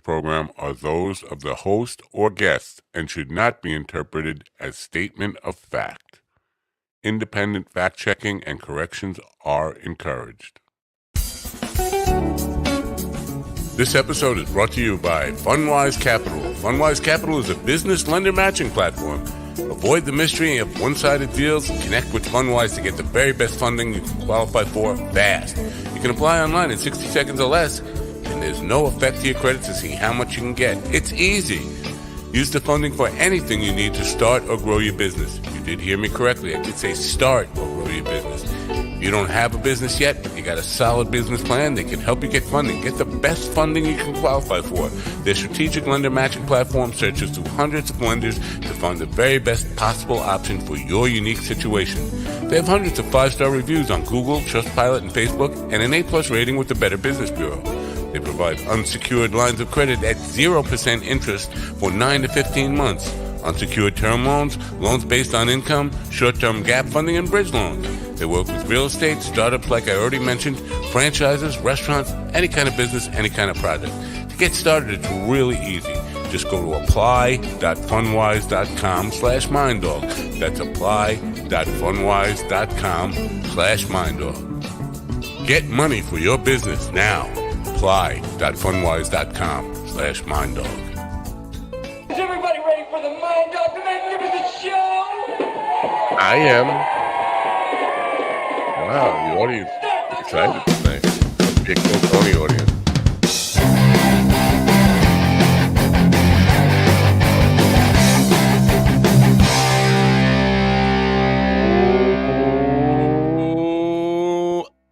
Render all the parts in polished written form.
program are those of the host or guest and should not be interpreted as statement of fact. Independent fact-checking and corrections are encouraged. This episode is brought to you by Fundwise Capital. Fundwise Capital is a business lender matching platform. Avoid the mystery of one-sided deals. Connect with Fundwise to get the very best funding you can qualify for fast. You can apply online in 60 seconds or less, and there's no effect to your credit to see how much you can get. It's easy. Use the funding for anything you need to start or grow your business. You did hear me correctly. I did say start or grow your business. If you don't have a business yet, but you got a solid business plan, they can help you get funding. Get the best funding you can qualify for. Their strategic lender matching platform searches through hundreds of lenders to find the very best possible option for your unique situation. They have hundreds of 5-star reviews on Google, Trustpilot, and Facebook, and an A+ rating with the Better Business Bureau. They provide unsecured lines of credit at 0% interest for 9 to 15 months. Unsecured term loans, loans based on income, short-term gap funding, and bridge loans. They work with real estate, startups like I already mentioned, franchises, restaurants, any kind of business, any kind of project. To get started, it's really easy. Just go to apply.fundwise.com/minddog. That's apply.fundwise.com/minddog. Get money for your business now. Apply.fundwise.com/minddog. Is everybody ready for the Mind Dog Magnificent Show? I am. Wow, the audience is excited tonight. Must be a Kill Tony audience.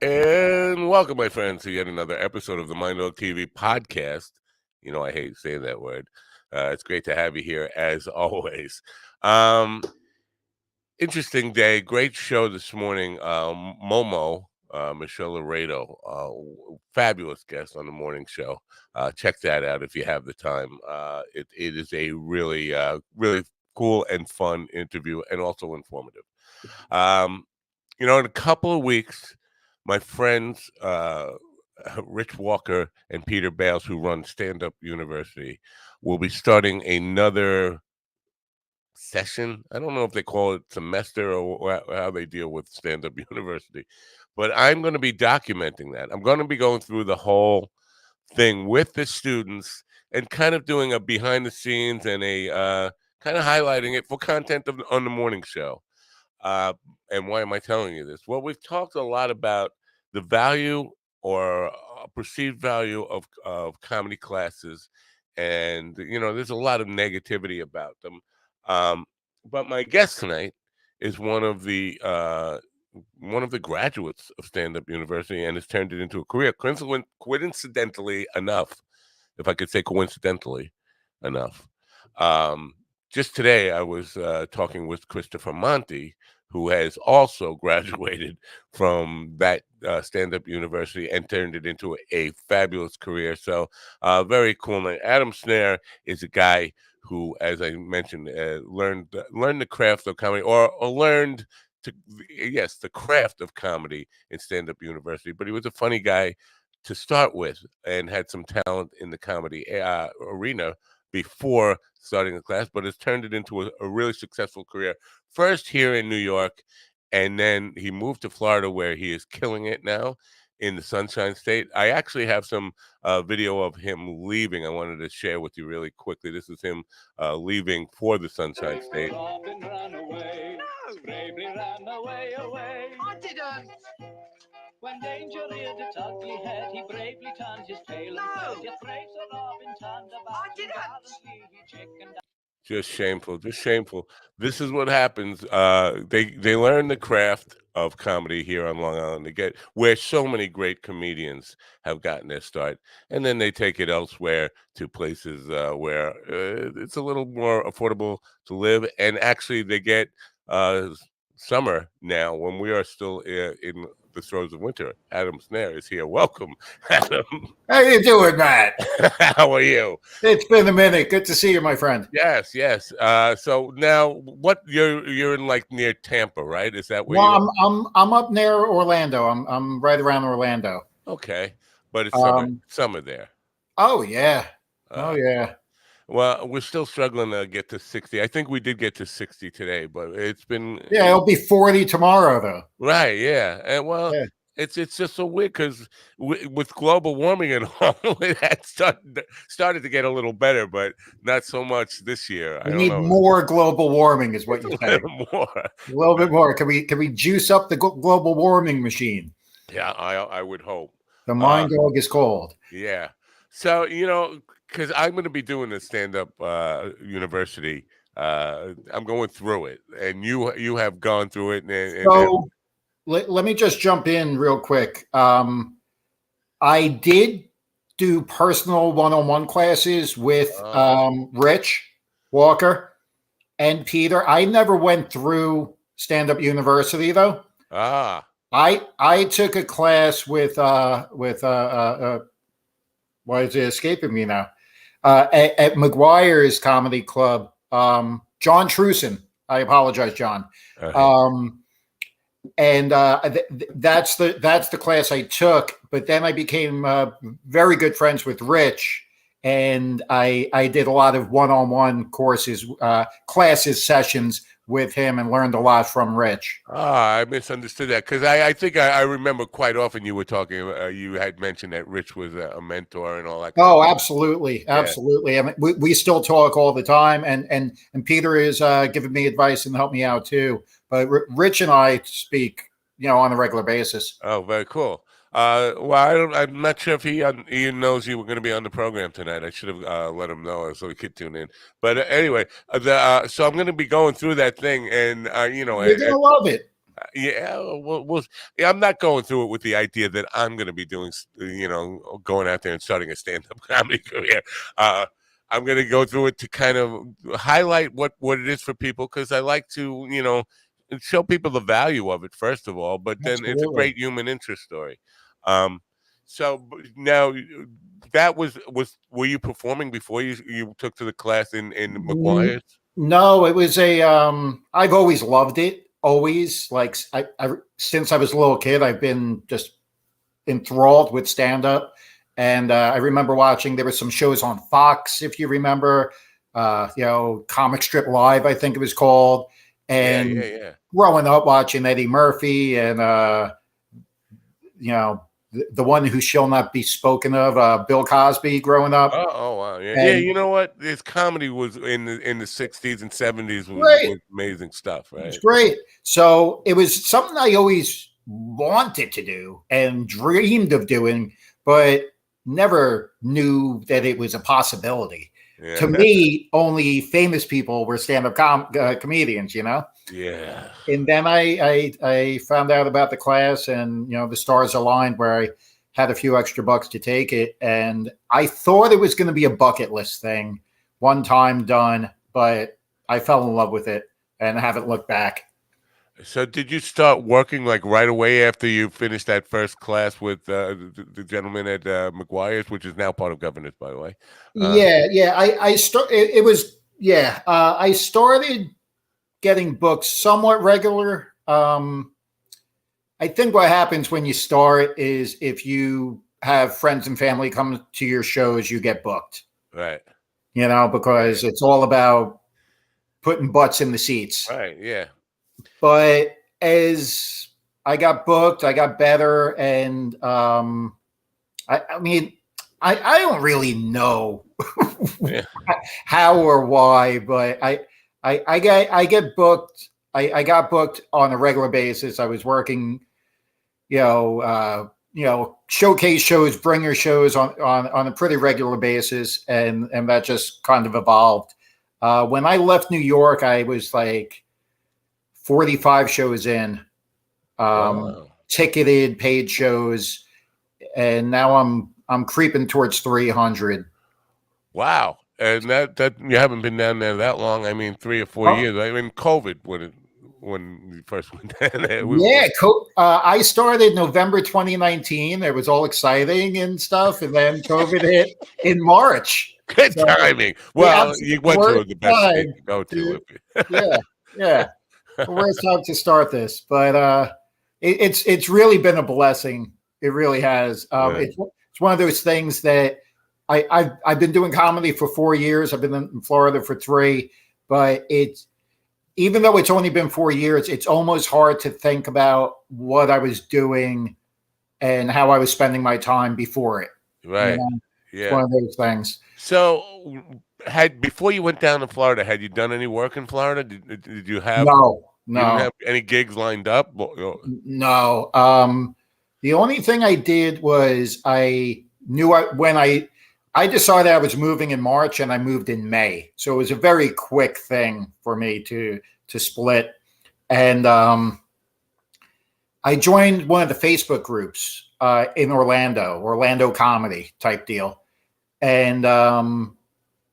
And welcome, my friends, to yet another episode of the Mind Dog TV podcast. You know, I hate saying that word. It's great to have you here, as always. Interesting day. Great show this morning. Momo, Michelle Laredo, fabulous guest on the morning show. Check that out if you have the time. It is a really, really cool and fun interview, and also informative. In a couple of weeks, my friends Rich Walker and Peter Bales, who run Stand Up University, will be starting another session. I don't know if they call it semester or how they deal with Stand Up University, but I'm going to be documenting that. I'm going to be going through the whole thing with the students and kind of doing a behind the scenes and a kind of highlighting it for content on the morning show. And why am I telling you this? Well, we've talked a lot about the value or perceived value of comedy classes, and there's a lot of negativity about them. But my guest tonight is one of the graduates of Stand Up University, and has turned it into a career. Coincidentally enough, if I could say coincidentally enough, just today I was talking with Christopher Monty, who has also graduated from that Stand Up University and turned it into a fabulous career. So very cool. Now, Adam Snare is a guy who, as I mentioned, learned the craft of comedy, or learned the craft of comedy in Stand Up University. But he was a funny guy to start with and had some talent in the comedy arena before starting the class, but has turned it into a really successful career. First here in New York, and then he moved to Florida, where he is killing it now in the Sunshine State. I actually have some video of him leaving I wanted to share with you really quickly. This is him leaving for the Sunshine State. Robin ran away, bravely ran away. I didn't. When danger reared its ugly head, he bravely turned his tail and fled. Yet brave Sir Robin turned about. I didn't. Just shameful, just shameful. This is what happens. They learn the craft of comedy here on Long Island. They get where so many great comedians have gotten their start, and then they take it elsewhere to places where it's a little more affordable to live. And actually, they get summer now when we are still in the throes of winter. Adam Snare is here. Welcome, Adam. How you doing, Matt? How are you? It's been a minute. Good to see you, my friend. Yes. So now, what you're in, like, near Tampa, right? Is that where? Well, I'm up near Orlando. I'm right around Orlando. Okay, but it's summer there. Oh yeah, Oh Uh, yeah. well, we're still struggling to get to 60. I think we did get to 60 today, but it's been Yeah, it'll be 40 tomorrow though. right. Yeah, and well, Yeah. it's just so weird because with global warming and all, it had started to get a little better, but not so much this year. I We don't need know. more global warming, is what It's you a say. little more. A little bit more. Can we juice up the global warming machine? Yeah, I would hope. The Uh, mine dog is cold. yeah. So because I'm going to be doing the stand up university. I'm going through it, and you have gone through it, and So let me just jump in real quick. I did do personal one-on-one classes with uh, Rich Walker and Peter. I never went through stand-up university though. ah I took a class with why is it escaping me now? At McGuire's Comedy Club. John Truson. I apologize, John. okay. Um, and that's the class I took. But then I became very good friends with Rich, and I did a lot of one-on-one courses, classes, sessions with him, and learned a lot from Rich. I misunderstood that because I think I remember quite often you were talking. You had mentioned that Rich was a mentor and all that. Kind Oh, of absolutely, yeah. absolutely. I mean, we still talk all the time, and Peter is giving me advice and help me out too. But Rich and I speak, on a regular basis. Oh, very cool. Well, I'm not sure if he knows you were going to be on the program tonight. I should have let him know so he could tune in. But anyway, so I'm going to be going through that thing, and You're gonna love it. yeah, yeah, I'm not going through it with the idea that I'm going to be doing, going out there and starting a stand-up comedy career. I'm going to go through it to kind of highlight what it is for people because I like to, show people the value of it first of all. But then it's a Absolutely. great human interest story. Um, now that was were you performing before you took to the class in McGuire's? No, it was a. I've always loved it. Always, like I since I was a little kid, I've been just enthralled with stand up. And I remember watching. There were some shows on Fox, if you remember. Comic Strip Live, I think it was called. Yeah, And yeah, yeah. growing up watching Eddie Murphy and the one who shall not be spoken of, Bill Cosby. Growing up, Oh, wow, yeah, yeah. and You know what? This comedy was in the '60s and '70s great. was amazing stuff, It's right? great. So it was something I always wanted to do and dreamed of doing, but never knew that it was a possibility. To Yeah, me, only famous people were stand-up comedians, yeah. And then I found out about the class, and the stars aligned where I had a few extra bucks to take it, and I thought it was going to be a bucket list thing, one time done, but I fell in love with it and haven't looked back. So, did you start working like right away after you finished that first class with the gentleman at McGuire's, which is now part of Governors, by the way? Uh, Yeah. It was, yeah. I started getting booked somewhat regular. I think what happens when you start is if you have friends and family come to your shows, you get booked. right, Because it's all about putting butts in the seats. right, yeah, But as I got booked, I got better, and I mean, I don't really know yeah. how or why, but I get booked. I got booked on a regular basis. I was working, showcase shows, bringer shows on a pretty regular basis, and that just kind of evolved. When I left New York, I was like 45 shows in, Wow, ticketed, paid shows, and now I'm creeping towards 300. wow. And that you haven't been down there that long. I mean, 3 or 4 years. I mean, COVID when we first went down there. Yeah, I started November 2019. It was all exciting and stuff, and then COVID hit in March. Good So timing. the Well, absolute you went to worst the best state time to go to. to, yeah, yeah, the worst time to start this, but it's really been a blessing. It really has. Yeah. It's one of those things that I've been doing comedy for 4 years. I've been in Florida for 3, but it's, even though it's only been 4 years, it's almost hard to think about what I was doing and how I was spending my time before it. Right. It's one of those things. So, before you went down to Florida, had you done any work in Florida? Did you have? No, You didn't no, have any gigs lined up? no. The only thing I did was I knew when I decided I was moving in March, and I moved in May, so it was a very quick thing for me to split. And I joined one of the Facebook groups in Orlando comedy type deal. And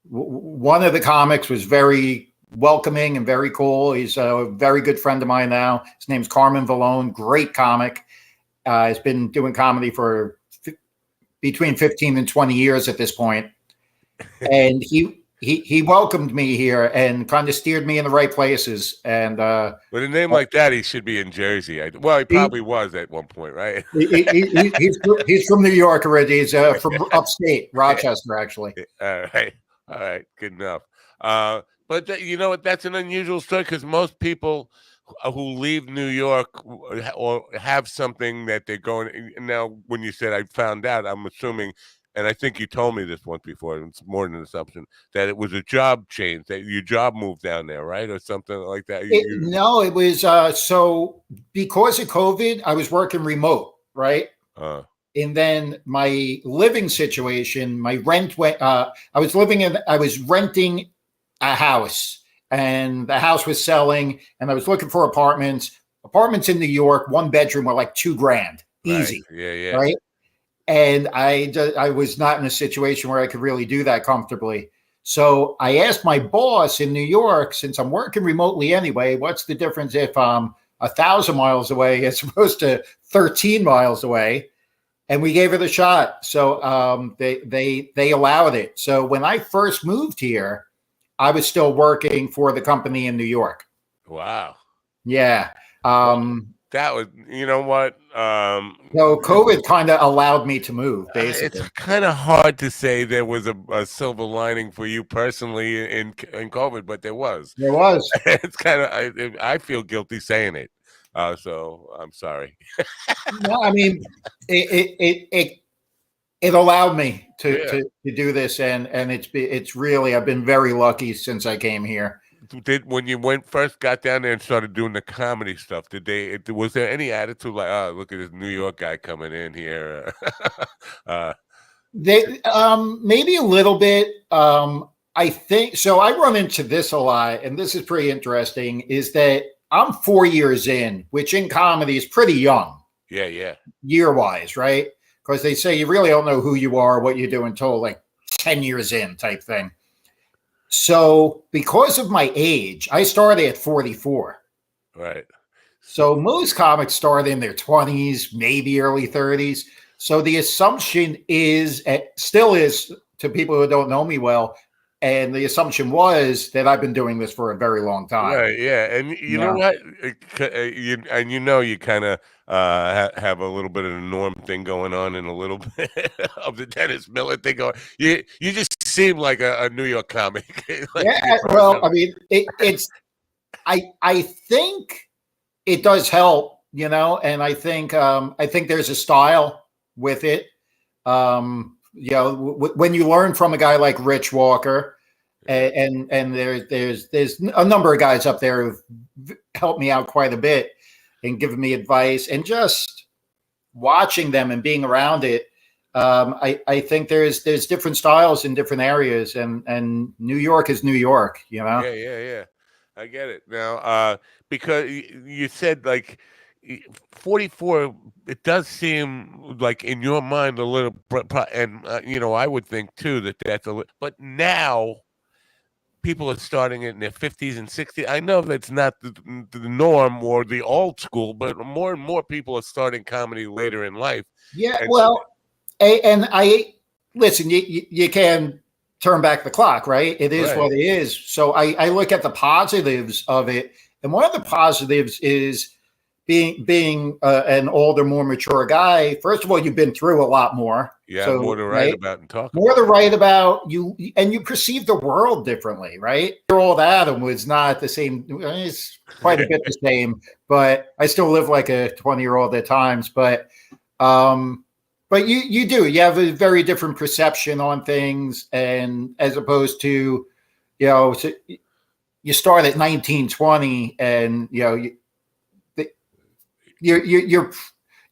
one of the comics was very welcoming and very cool. He's a very good friend of mine now. His name's Carmen Vallone, great comic. He's been doing comedy for between 15 and 20 years at this point. And he welcomed me here and kind of steered me in the right places. And with a name like that, he should be in Jersey. Well, he probably was at one point, right? He's from New York already. He's from upstate, Rochester, actually. All right, good enough. But you know what? That's an unusual story, because most people who leave New York or have something that they're going. Now, when you said I found out, I'm assuming, and I think you told me this once before, it's more than an assumption, that it was a job change, that your job moved down there, right? Or something like that. No, it was so because of COVID, I was working remote, right? And then my living situation, my rent went, I was renting a house, and the house was selling, and I was looking for apartments in New York, 1 bedroom were like $2,000, easy. Right. Yeah. Right. And I was not in a situation where I could really do that comfortably. So I asked my boss in New York, since I'm working remotely anyway, what's the difference if I'm 1,000 miles away as opposed to 13 miles away? And we gave it a shot. So they allowed it. So when I first moved here, I was still working for the company in New York. Wow. Yeah. That was, you know what? So COVID kind of allowed me to move, basically. It's kind of hard to say there was a silver lining for you personally in COVID, but there was. There was. It's kind of, I feel guilty saying it. So I'm sorry. No, I mean, it allowed me to do this, and it's really, I've been very lucky since I came here. When you first got down there and started doing the comedy stuff, was there any attitude like, oh, look at this New York guy coming in here? They maybe a little bit. I think so. I run into this a lot, and this is pretty interesting, is that I'm 4 years in, which in comedy is pretty young. Yeah. Year-wise, right? Because they say you really don't know who you are, what you do until like 10 years in type thing. So because of my age, I started at 44. Right. So most comics start in their 20s, maybe early 30s. So the assumption still is to people who don't know me well, and the assumption was that I've been doing this for a very long time. Right, yeah, and you know what? You kind of have a little bit of the Norm thing going on, and a little bit of the Dennis Miller thing going. You just seem like a New York comic. Well, I mean, it's. I think it does help, and I think there's a style with it. When you learn from a guy like Rich Walker, and there's a number of guys up there who've helped me out quite a bit and given me advice, and just watching them and being around it, I think there's different styles in different areas, and New York is New York, Yeah. I get it now, because you said like 44, it does seem like in your mind a little, and I would think too that's a little, but now people are starting in their 50s and 60s. I know that's not the norm or the old school, but more and more people are starting comedy later in life. Yeah, and I listen, you can turn back the clock, right? It is what it is. So I look at the positives of it, and one of the positives is being an older, more mature guy, first of all, you've been through a lot more. Yeah, so, more to write right? about and talk More about. to write about, you, and you perceive the world differently, right? Your old Adam was not the same. It's quite a bit the same, but I still live like a 20-year-old at times. But you have a very different perception on things, and as opposed to, so you start at 19, 20, and you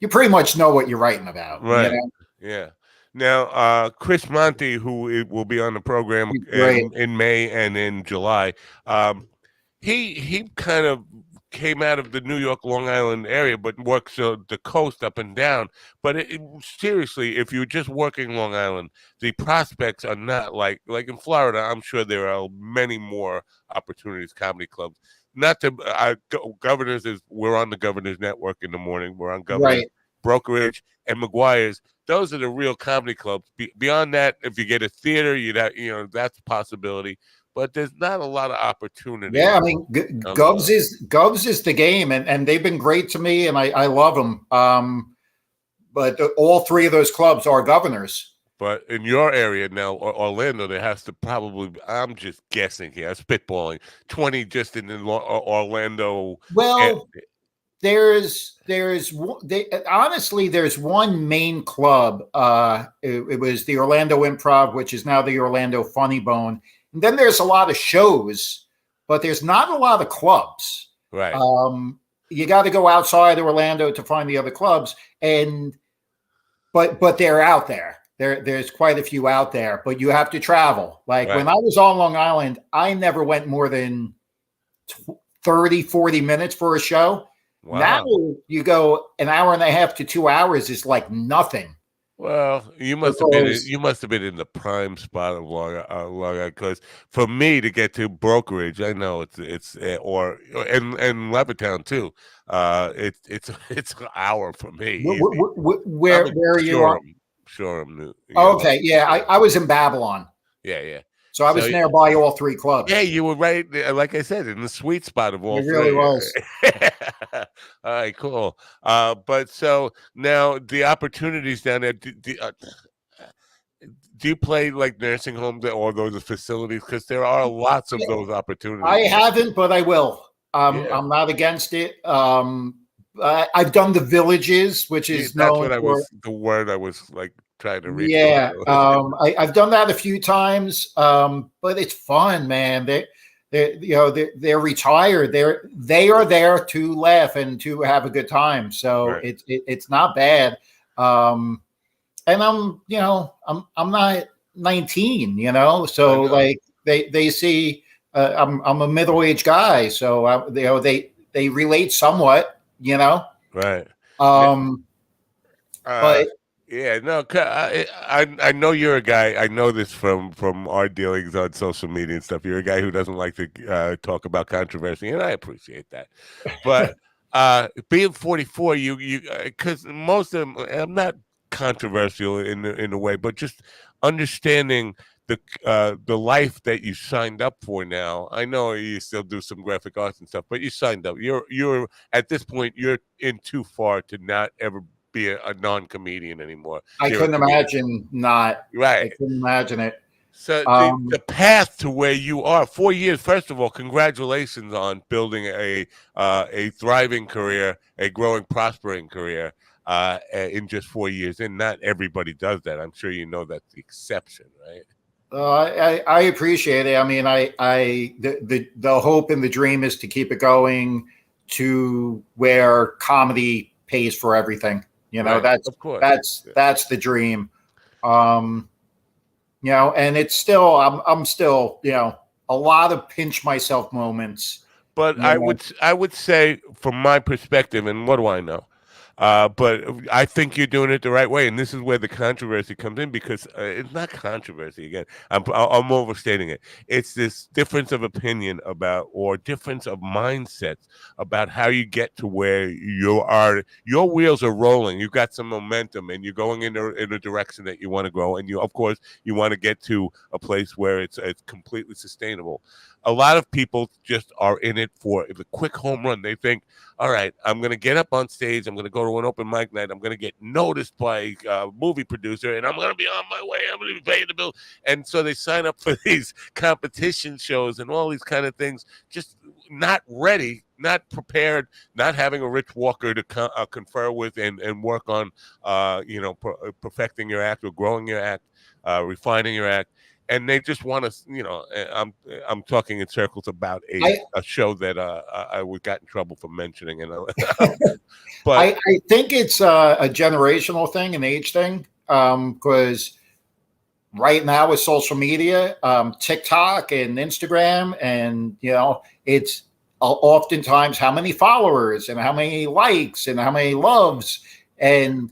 pretty much know what you're writing about, Right. Yeah. Now, Chris Monty, who will be on the program in May and in July, he kind of came out of the New York, Long Island area, but works the coast up and down. But seriously, if you're just working Long Island, the prospects are not like in Florida. I'm sure there are many more opportunities, comedy clubs. Not to Governors we're on the Governors Network in the morning. We're on Governors, Brokerage, and McGuire's. Those are the real comedy clubs. Beyond that, if you get a theater, you'd have, that's a possibility. But there's not a lot of opportunity. Yeah, I mean, Govs is the game, and they've been great to me, and I love them. But all three of those clubs are Governors. But in your area now, Orlando, there has to probably, I'm just guessing here, I'm spitballing, 20 just in Orlando. Well, honestly, there's one main club. It was the Orlando Improv, which is now the Orlando Funny Bone. And then there's a lot of shows, but there's not a lot of clubs. Right. You got to go outside Orlando to find the other clubs, but they're out there. There's quite a few out there, but you have to travel. Like when I was on Long Island, I never went more than 30, 40 minutes for a show. Wow. Now you go an hour and a half to 2 hours is like nothing. Well, you must have been in the prime spot of Long Island, because for me to get to Brokerage, I know it's and Levittown too. It's an hour for me. Where are you? Shoreham. Okay, yeah, I was in Babylon. Yeah. So I was nearby all three clubs. Yeah, you were right. Like I said, in the sweet spot of all three. It really was. All right, cool. But so now the opportunities down there. Do you play like nursing homes or those facilities? Because there are lots of those opportunities. I haven't, but I will. I'm not against it. I've done the Villages, which is the word I was like trying to reach. Yeah, I've done that a few times, but it's fun, man. They're retired. They are there to laugh and to have a good time. So it's not bad. And I'm not 19, so like they see I'm a middle-aged guy, so they relate somewhat. Right. But yeah, no, I know you're a guy. I know this from our dealings on social media and stuff. You're a guy who doesn't like to talk about controversy, and I appreciate that. But being 44, you because most of them, I'm not controversial in a way, but just understanding the life that you signed up for now. I know you still do some graphic arts and stuff, but you signed up. You're at this point, you're in too far to not ever be a non-comedian anymore. I couldn't imagine not. Right. I couldn't imagine it. So the path to where you are, 4 years, first of all, congratulations on building a thriving career, a growing, prospering career in just 4 years. And not everybody does that. I'm sure you know that's the exception, right? I appreciate it. I mean, the hope and the dream is to keep it going to where comedy pays for everything. That's the dream. And it's still, I'm still, a lot of pinch myself moments. But I would say, from my perspective, and what do I know? But I think you're doing it the right way, and this is where the controversy comes in because it's not controversy. Again, I'm overstating it. It's this difference of opinion about, or difference of mindsets about how you get to where you are. Your wheels are rolling. You've got some momentum, and you're going in a direction that you want to grow. And you, of course, you want to get to a place where it's completely sustainable. A lot of people just are in it for the quick home run. They think, all right, I'm going to get up on stage. I'm going to go to an open mic night. I'm going to get noticed by a movie producer, and I'm going to be on my way. I'm going to be paying the bill. And so they sign up for these competition shows and all these kind of things, just not ready, not prepared, not having a Rich Walker to confer with and work on, perfecting your act or growing your act, refining your act. And they just want to, I'm talking in circles about a show that I got in trouble for mentioning, but I think it's a generational thing, an age thing, because right now with social media, TikTok and Instagram, and it's oftentimes how many followers and how many likes and how many loves, and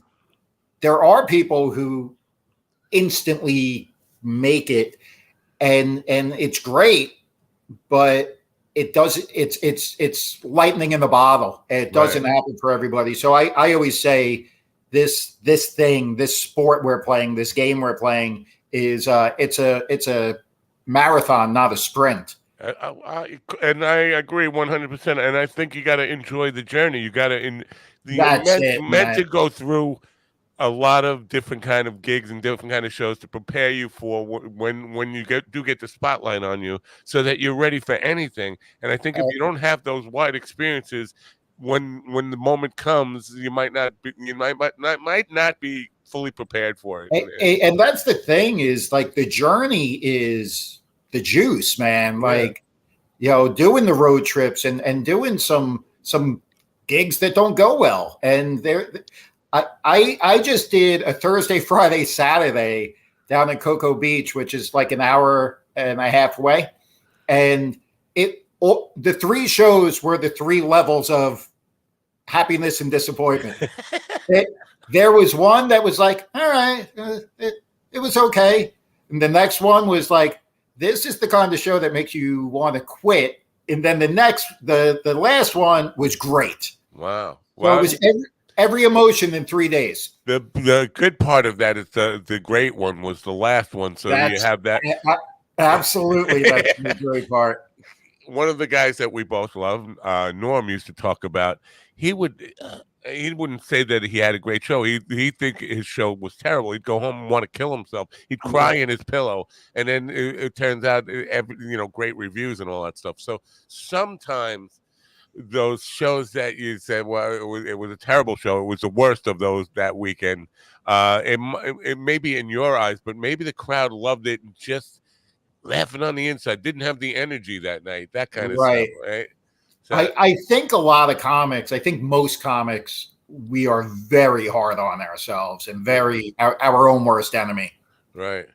there are people who instantly make it, and it's great, but it doesn't. It's lightning in the bottle. It doesn't happen for everybody. So I always say this sport we're playing, this game we're playing is it's a marathon, not a sprint. And I agree 100%. And I think you got to enjoy the journey. You got to meant to go through a lot of different kind of gigs and different kind of shows to prepare you for when you do get the spotlight on you, so that you're ready for anything. And I think if you don't have those wide experiences, when the moment comes, you might not be fully prepared for it. And that's the thing, is like the journey is the juice, man. Like, doing the road trips and doing some gigs that don't go well, and I just did a Thursday, Friday, Saturday down in Cocoa Beach, which is like an hour and a half away. And the three shows were the three levels of happiness and disappointment. There was one that was like, all right, it was okay. And the next one was like, this is the kind of show that makes you want to quit. And then the last one was great. Wow. So it was every emotion in 3 days. The good part of that is the great one was the last one. So you have that. Absolutely. That's the great part. One of the guys that we both love, Norm, used to talk about, he wouldn't say that he had a great show. He'd think his show was terrible. He'd go home and want to kill himself. He'd cry in his pillow. And then it turns out, great reviews and all that stuff. So sometimes those shows that you said, well, it was a terrible show, it was the worst of those that weekend, it may be in your eyes, but maybe the crowd loved it and just laughing on the inside, didn't have the energy that night, that kind of stuff, right? So, I think a lot of comics, I think most comics, we are very hard on ourselves and very our own worst enemy. Right.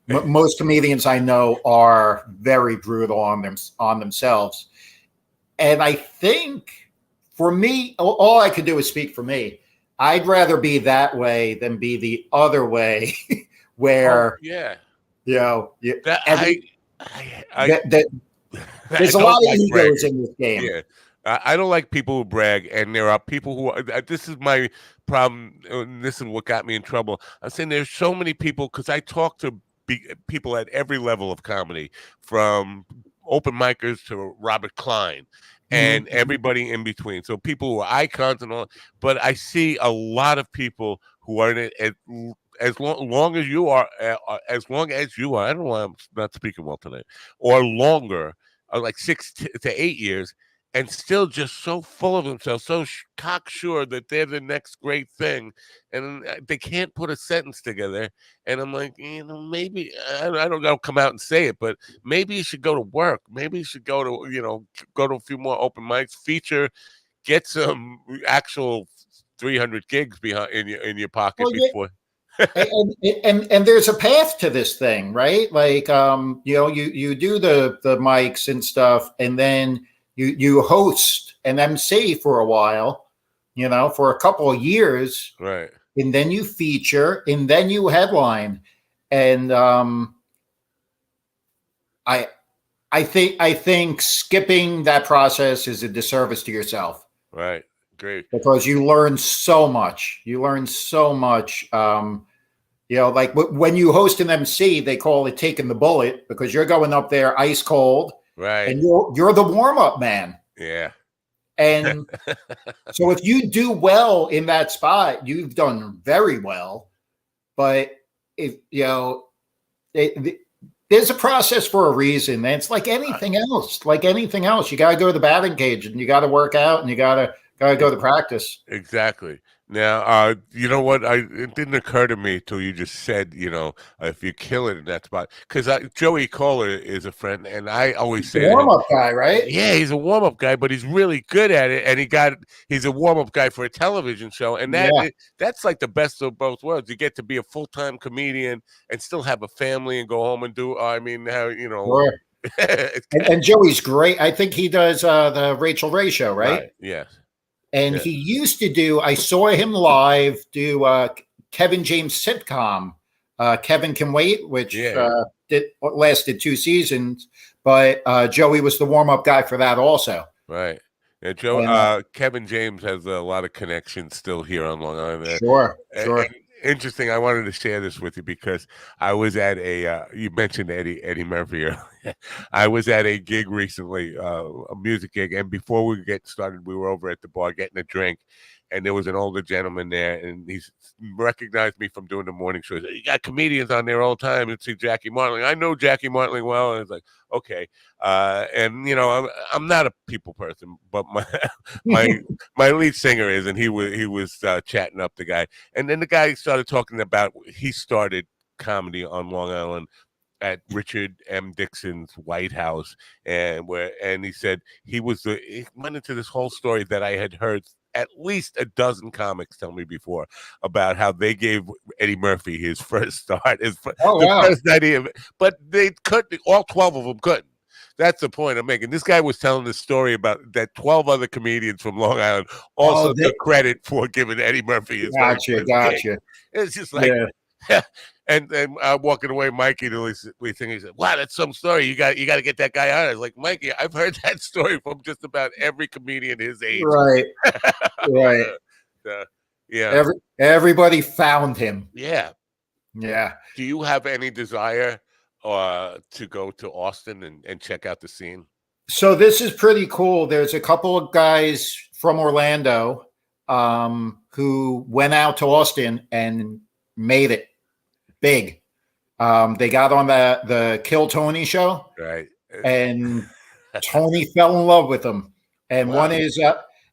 Most comedians I know are very brutal on themselves. And I think for me, all I could do is speak for me. I'd rather be that way than be the other way, where there's a lot of egos in this game. Yeah. I don't like people who brag, and there are people who this is my problem, and this is what got me in trouble. I'm saying there's so many people, because I talk to people at every level of comedy, from open micers to Robert Klein and everybody in between. So people who are icons and all, but I see a lot of people who are in it as long as you are, I don't know why I'm not speaking well tonight, or longer, like 6 to 8 years, and still just so full of themselves, so cocksure that they're the next great thing, and they can't put a sentence together. And I'm like, maybe I don't come out and say it, but maybe you should go to work. Maybe you should go to a few more open mics, feature, get some actual 300 gigs behind in your pocket before. and there's a path to this thing, right? Like, you do the mics and stuff, and then you host an MC for a while, for a couple of years, Right. and then you feature, and then you headline. And I think skipping that process is a disservice to yourself, Right. Great. because you learn so much. You learn so much. Like when you host an MC, they call it taking the bullet, because you're going up there ice cold, Right. and you're the warm up man. Yeah. And so if you do well in that spot, you've done very well. But if there's a process for a reason. And it's like anything else. Like anything else, you got to go to the batting cage, and you got to work out, and you got to go to practice. Exactly. Now, you know what? It didn't occur to me till you just said, if you kill it in that spot, because Joey Kohler is a friend, and I always say to him, Warm up guy, right? yeah, he's a warm up guy, but he's really good at it, and he's a warm up guy for a television show, and Yeah. that's like the best of both worlds. You get to be a full time comedian and still have a family and go home and do. I mean, how Sure. And Joey's great. I think he does the Rachel Ray show, right? Right. Yes. And Yeah. he used to do, I saw him live do Kevin James sitcom, Kevin Can Wait, which lasted 2 seasons. But Joey was the warm-up guy for that also. Right. Yeah, Kevin James has a lot of connections still here on Long Island. Sure. And interesting. I wanted to share this with you because I was at you mentioned Eddie Murphy earlier. I was at a gig recently, a music gig, and before we get started, we were over at the bar getting a drink, and there was an older gentleman there, and he recognized me from doing the morning show. He said, "You got comedians on there all the time, and see Jackie Martling. I know Jackie Martling well." And it's like, okay, and I'm not a people person, but my lead singer is, and he was chatting up the guy, and then the guy started talking about he started comedy on Long Island at Richard M. Dixon's White House, and he said he went into this whole story that I had heard at least a dozen comics tell me before about how they gave Eddie Murphy his first start, first idea, but they couldn't. All 12 of them couldn't. That's the point I'm making. This guy was telling this story about that 12 other comedians from Long Island also took credit for giving Eddie Murphy his first gig. It's just like, and walking away, Mikey, we think he said, "Wow, that's some story. You got to get that guy on." I was like, Mikey, I've heard that story from just about every comedian his age. Right. Right. Yeah. Everybody found him. Yeah. Yeah. Do you have any desire to go to Austin and check out the scene? So this is pretty cool. There's a couple of guys from Orlando who went out to Austin and made it big. They got on the Kill Tony show, right? And Tony fell in love with them. And one is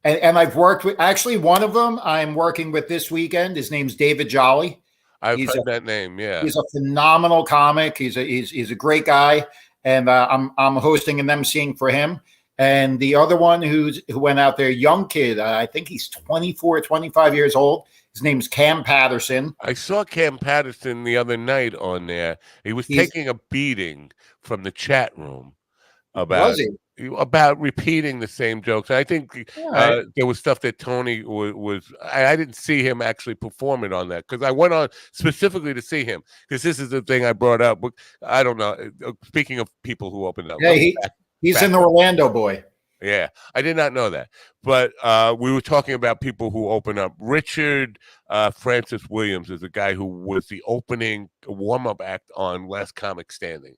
and I've worked with, actually one of them I'm working with this weekend. His name's David Jolly. I've heard that name. Yeah, he's a phenomenal comic. He's a great guy, and I'm hosting and emceeing for him. And the other one who went out there, young kid, I think he's 24, 25 years old. His name's Cam Patterson. I saw Cam Patterson the other night on there. He's taking a beating from the chat room about repeating the same jokes. I think there was stuff that Tony was. I didn't see him actually perform it on that because I went on specifically to see him because this is the thing I brought up. I don't know. Speaking of people who opened up, he's an Orlando boy. Yeah, I did not know that. But we were talking about people who open up. Richard Francis Williams is a guy who was the opening warm-up act on Last Comic Standing.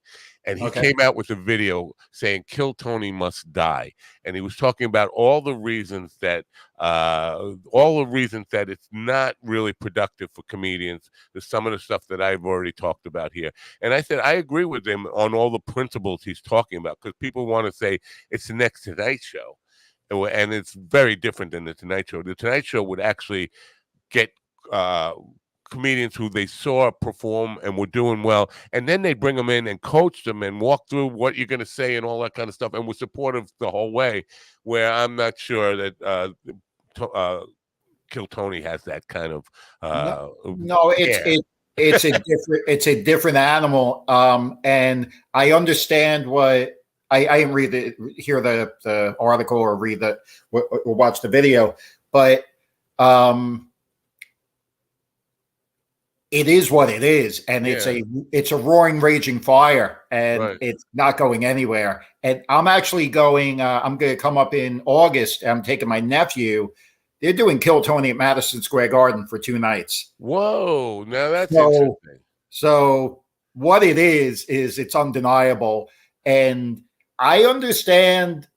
And he came out with a video saying, "Kill Tony must die." And he was talking about all the reasons that it's not really productive for comedians. There's some of the stuff that I've already talked about here. And I said, I agree with him on all the principles he's talking about because people want to say it's the next Tonight Show. And it's very different than the Tonight Show. The Tonight Show would actually get comedians who they saw perform and were doing well, and then they bring them in and coach them and walk through what you're going to say and all that kind of stuff, and were supportive the whole way. Where I'm not sure that Kill Tony has that kind of. No, it's a different animal, and I understand what. I didn't hear the article or read or watch the video, but um, it is what it is, and it's a roaring, raging fire, and it's not going anywhere. And I'm actually going. I'm going to come up in August. I'm taking my nephew. They're doing Kill Tony at Madison Square Garden for 2 nights. Whoa! Now that's interesting. So what it is it's undeniable, and I understand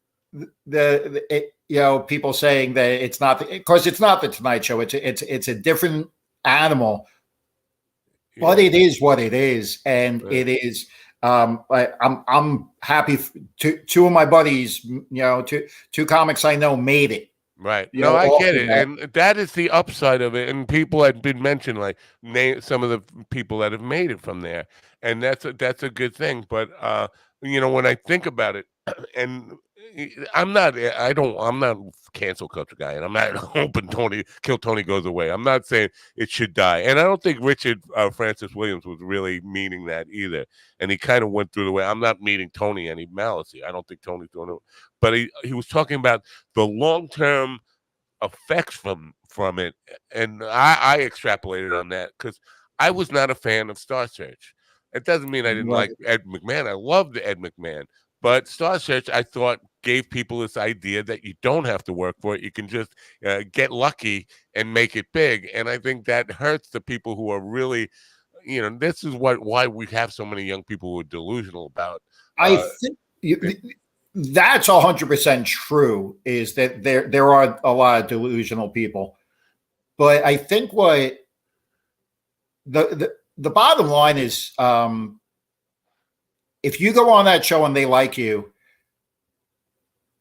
people saying that it's not because it's not the Tonight Show. It's a different animal. But it is what it is, and it is. I'm happy. Two of my buddies, two comics I know made it. Right. No, I get it, and that is the upside of it. And people had been mentioned, like some of the people that have made it from there, and that's a good thing. But when I think about it, and I'm not cancel culture guy, and I'm not hoping Kill Tony goes away. I'm not saying it should die, and I don't think Richard Francis Williams was really meaning that either. And he kind of went through the way. I'm not meaning Tony any malice. I don't think Tony's doing it, but he was talking about the long-term effects from it, and I extrapolated on that because I was not a fan of Star Search. It doesn't mean I didn't like Ed McMahon. I loved Ed McMahon, but Star Search I thought gave people this idea that you don't have to work for it. You can just get lucky and make it big, and I think that hurts the people who are really, this is why we have so many young people who are delusional about. I think that's 100% true. Is that there are a lot of delusional people, but I think what the bottom line is, if you go on that show and they like you,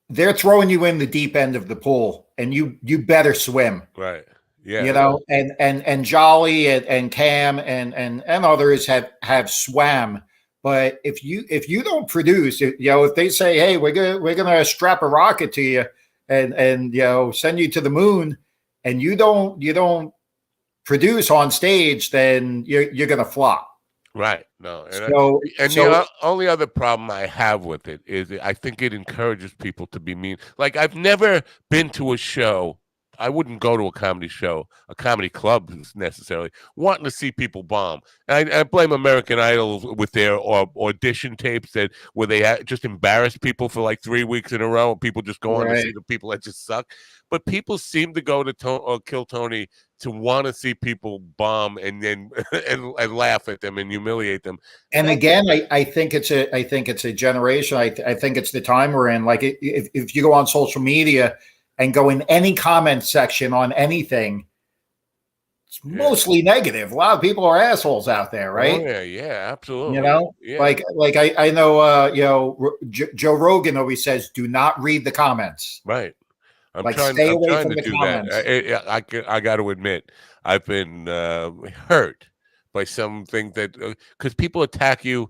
they're throwing you in the deep end of the pool, and you better swim. Right. Yeah. And Jolly and Cam and others have swam. But if you don't produce, if they say, hey, we're gonna strap a rocket to you and send you to the moon, and you don't produce on stage, then you're gonna flop. Right. No. And the only other problem I have with it is I think it encourages people to be mean. Like, I've never been to a show. I wouldn't go to a comedy show, a comedy club necessarily, wanting to see people bomb. And I blame American Idol with their audition tapes where they just embarrass people for like 3 weeks in a row, and people just go on to see the people that just suck. But people seem to go to Kill Tony to want to see people bomb and then and laugh at them and humiliate them. And again, I think it's a generation. I think it's the time we're in. Like, if you go on social media and go in any comment section on anything, it's mostly negative. A lot of people are assholes out there, right? Oh, yeah, absolutely. Like I know, Joe Rogan always says, "Do not read the comments." Right. I'm trying to do comments. That. I got to admit, I've been hurt by some things because people attack you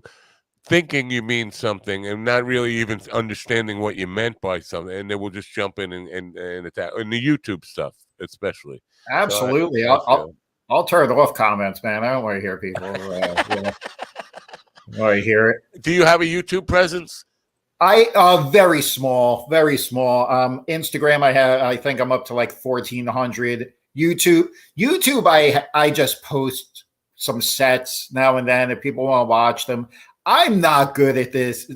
thinking you mean something and not really even understanding what you meant by something, and they will just jump in and attack, and the YouTube stuff especially. Absolutely. So I'll turn off comments, man. I don't want to hear people. I want to hear it. Do you have a YouTube presence? Very small. Instagram, I think I'm up to like 1,400. YouTube, I just post some sets now and then if people want to watch them. I'm not good at this,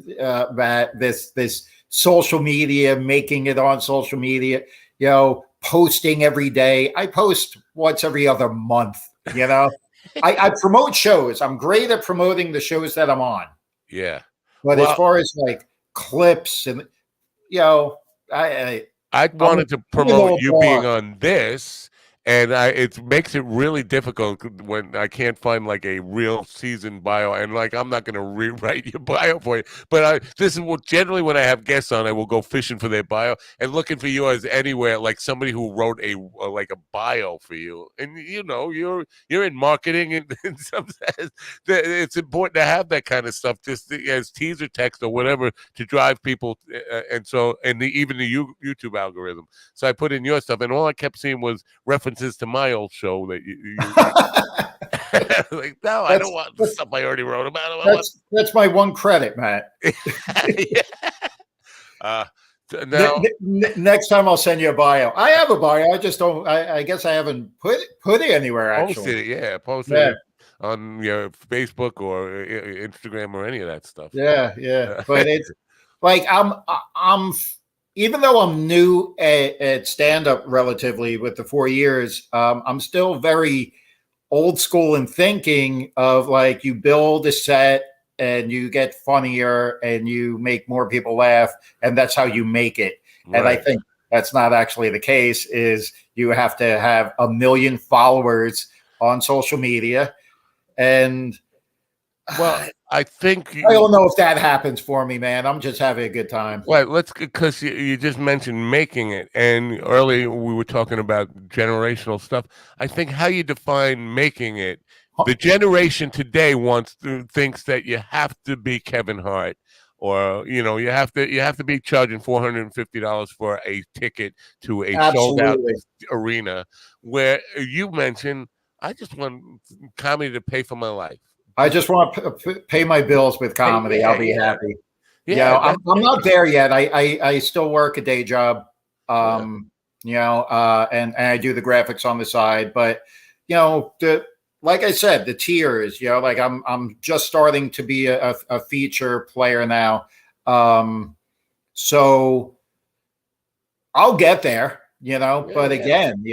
this social media, making it on social media, posting every day. I post once every other month, I promote shows. I'm great at promoting the shows that I'm on. Yeah. But as far as like clips and, I wanted to promote you being on this. And it makes it really difficult when I can't find like a real seasoned bio, and like I'm not going to rewrite your bio for you. But this is what generally when I have guests on, I will go fishing for their bio and looking for yours anywhere, like somebody who wrote a bio for you. And you're in marketing, and in some sense, it's important to have that kind of stuff, just as teaser text or whatever to drive people. Even the YouTube algorithm. So I put in your stuff, and all I kept seeing was references to my old show that you like, no, I don't want the stuff I already wrote about. That's my one credit, Matt. Now, Next time I'll send you a bio. I have a bio. I just don't. I guess I haven't put it anywhere. Actually, posted it on your Facebook or Instagram or any of that stuff. Yeah. But it's like I'm even though I'm new at stand up relatively with the 4 years, I'm still very old school in thinking of like you build a set and you get funnier and you make more people laugh, and that's how you make it. Right. And I think that's not actually the case. Is you have to have 1 million followers on social media, and I think I don't know if that happens for me, man. I'm just having a good time. Well, because you just mentioned making it, and earlier we were talking about generational stuff. I think how you define making it, the generation today thinks that you have to be Kevin Hart, or you have to be charging $450 for a ticket to a sold out arena. Where you mentioned, I just want comedy to pay for my life. I just want to pay my bills with comedy. I'll be happy. Yeah, I'm not there yet. I still work a day job, and I do the graphics on the side. But like I said, the tiers. Like I'm just starting to be a feature player now, so I'll get there. But again,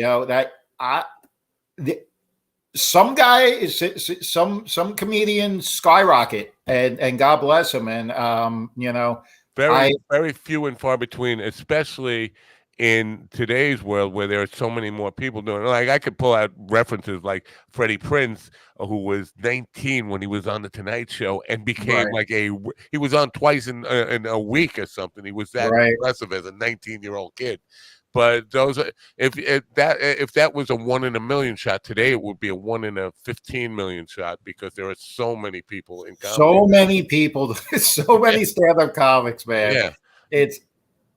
some comedians skyrocket, and God bless them, and very few and far between, especially in today's world where there are so many more people doing it. Like I could pull out references like Freddie Prinze, who was 19 when he was on the Tonight Show and became he was on twice in a week or something. He was that impressive as a 19-year-old kid. But if that was a 1 in a million shot today, it would be a 1 in a 15 million shot, because there are so many people in comedy. So many people, so many stand-up comics, man. Yeah,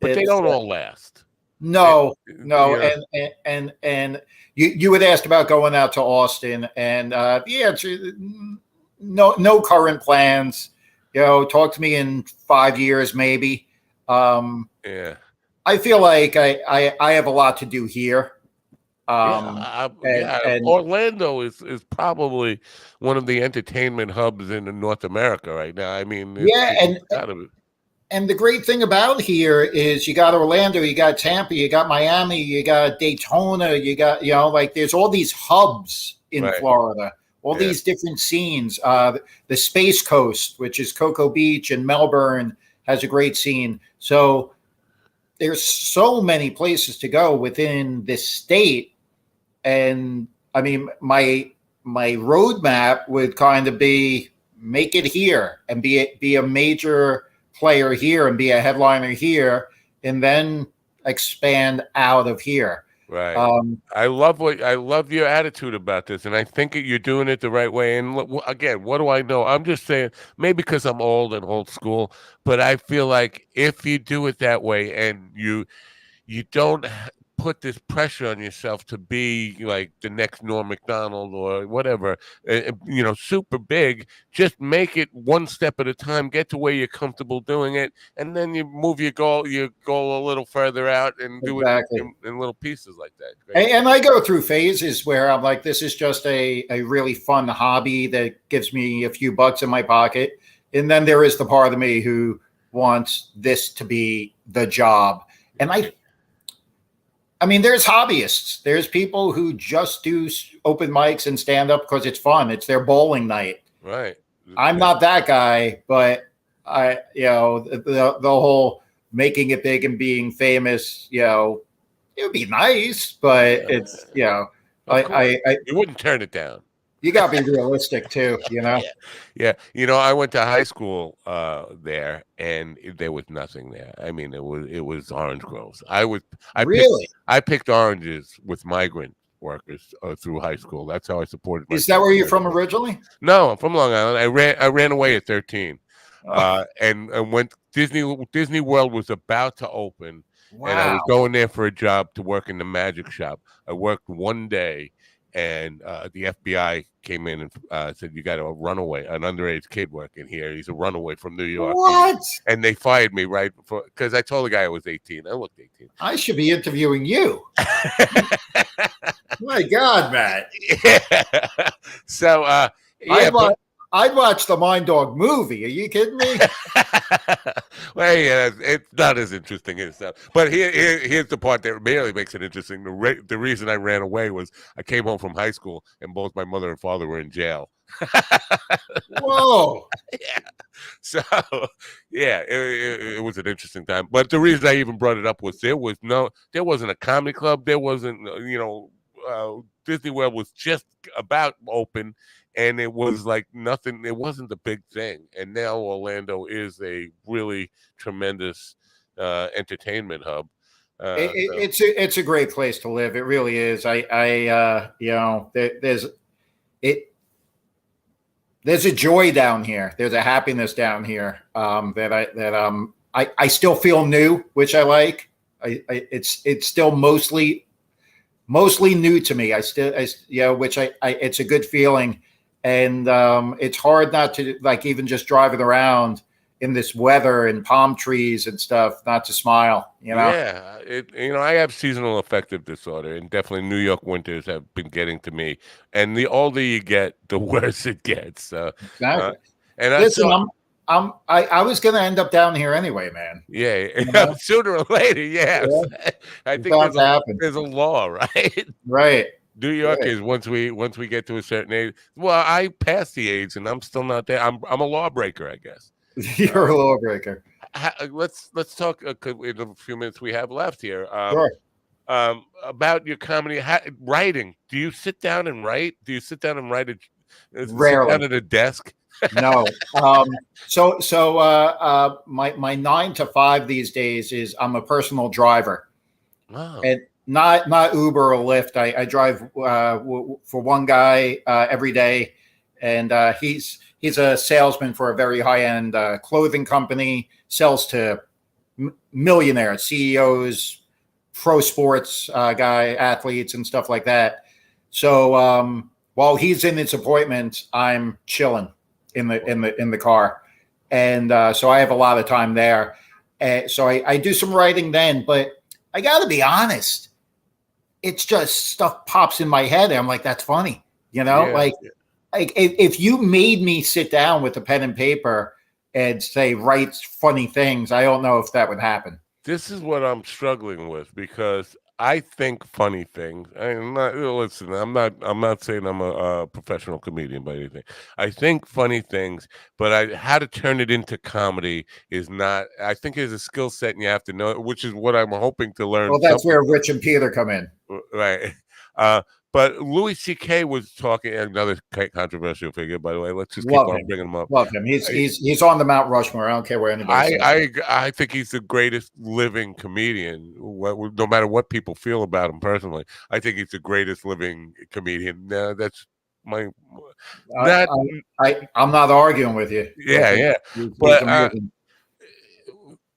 but they don't all last. No. And you had asked about going out to Austin, and no current plans. Talk to me in 5 years, maybe. I feel like I have a lot to do here. And Orlando is probably one of the entertainment hubs in North America right now. I mean, and the great thing about here is you got Orlando, you got Tampa, you got Miami, you got Daytona, you got there's all these hubs in Florida, all these different scenes. The Space Coast, which is Cocoa Beach, and Melbourne has a great scene. So there's so many places to go within this state. And I mean, my roadmap would kind of be make it here and be a major player here and be a headliner here, and then expand out of here. Right. I love your attitude about this, and I think you're doing it the right way. And again, what do I know? I'm just saying, maybe because I'm old and old school, but I feel like if you do it that way and you don't put this pressure on yourself to be like the next Norm Macdonald or whatever, super big. Just make it one step at a time. Get to where you're comfortable doing it, and then you move your goal a little further out and do it in little pieces like that. And I go through phases where I'm like, this is just a really fun hobby that gives me a few bucks in my pocket, and then there is the part of me who wants this to be the job. And I mean, there's hobbyists. There's people who just do open mics and stand up because it's fun. It's their bowling night. Right. I'm not that guy, but the whole making it big and being famous, it would be nice, but it's, you wouldn't turn it down. You got to be realistic too, Yeah. I went to high school there, and there was nothing there. I mean, it was orange groves. I picked oranges with migrant workers through high school. That's how I supported myself. Is that where you're from originally? No, I'm from Long Island. I ran away at 13, and went Disney World was about to open, and I was going there for a job to work in the magic shop. I worked one day. and the FBI came in and said, "You got an underage kid working here. He's a runaway from New York." What? And they fired me because I told the guy I was 18. I looked 18. I should be interviewing you. My God, Matt. Yeah. So, yeah, I'd watch the Mind Dog movie. Are you kidding me? well, yeah, it's not as interesting as that. But here's the part that really makes it interesting. The reason I ran away was I came home from high school and both my mother and father were in jail. Whoa. Yeah. So, yeah, it was an interesting time. But the reason I even brought it up was there wasn't a comedy club. There wasn't, Disney World was just about open. And it was like nothing. It wasn't the big thing. And now Orlando is a really tremendous entertainment hub. It's a great place to live. It really is. There's a joy down here. There's a happiness down here I still feel new, which I like. It's still mostly new to me. It's a good feeling. And it's hard not to, like, even just driving around in this weather and palm trees and stuff, not to smile, Yeah, I have seasonal affective disorder, and definitely New York winters have been getting to me. And the older you get, the worse it gets. Exactly. And listen, I was going to end up down here anyway, man. Yeah, sooner or later, yes. Yeah. I think there's a law, right? Right. New Yorkers, once we get to a certain age, well, I passed the age, and I'm still not there. I'm a lawbreaker, I guess. You're a lawbreaker. Let's talk in the few minutes we have left here. Sure. About your comedy writing. Do you sit down and write? Do you sit down and write Rarely. Sit down at a desk? No. My 9 to 5 these days is I'm a personal driver. Wow. And not Uber or Lyft. I drive for one guy every day, and he's a salesman for a very high end clothing company. Sells to millionaires, CEOs, pro sports athletes, and stuff like that. So while he's in his appointment, I'm chilling in the car, and so I have a lot of time there. So I do some writing then, but I got to be honest. It's just stuff pops in my head. And I'm like, that's funny. Like if you made me sit down with a pen and paper and say, write funny things, I don't know if that would happen. This is what I'm struggling with, because I think funny things. I'm not saying I'm a professional comedian by anything. I think funny things, but how to turn it into comedy is not. I think there's a skill set, and you have to know, which is what I'm hoping to learn. Well, that's where Rich and Peter come in, right? But Louis C.K. was talking, another controversial figure, by the way. Let's just keep on bringing him up. Love him. He's on the Mount Rushmore. I don't care where anybody says. I think he's the greatest living comedian. No matter what people feel about him personally, I think he's the greatest living comedian. That's my. I'm not arguing with you. Yeah. But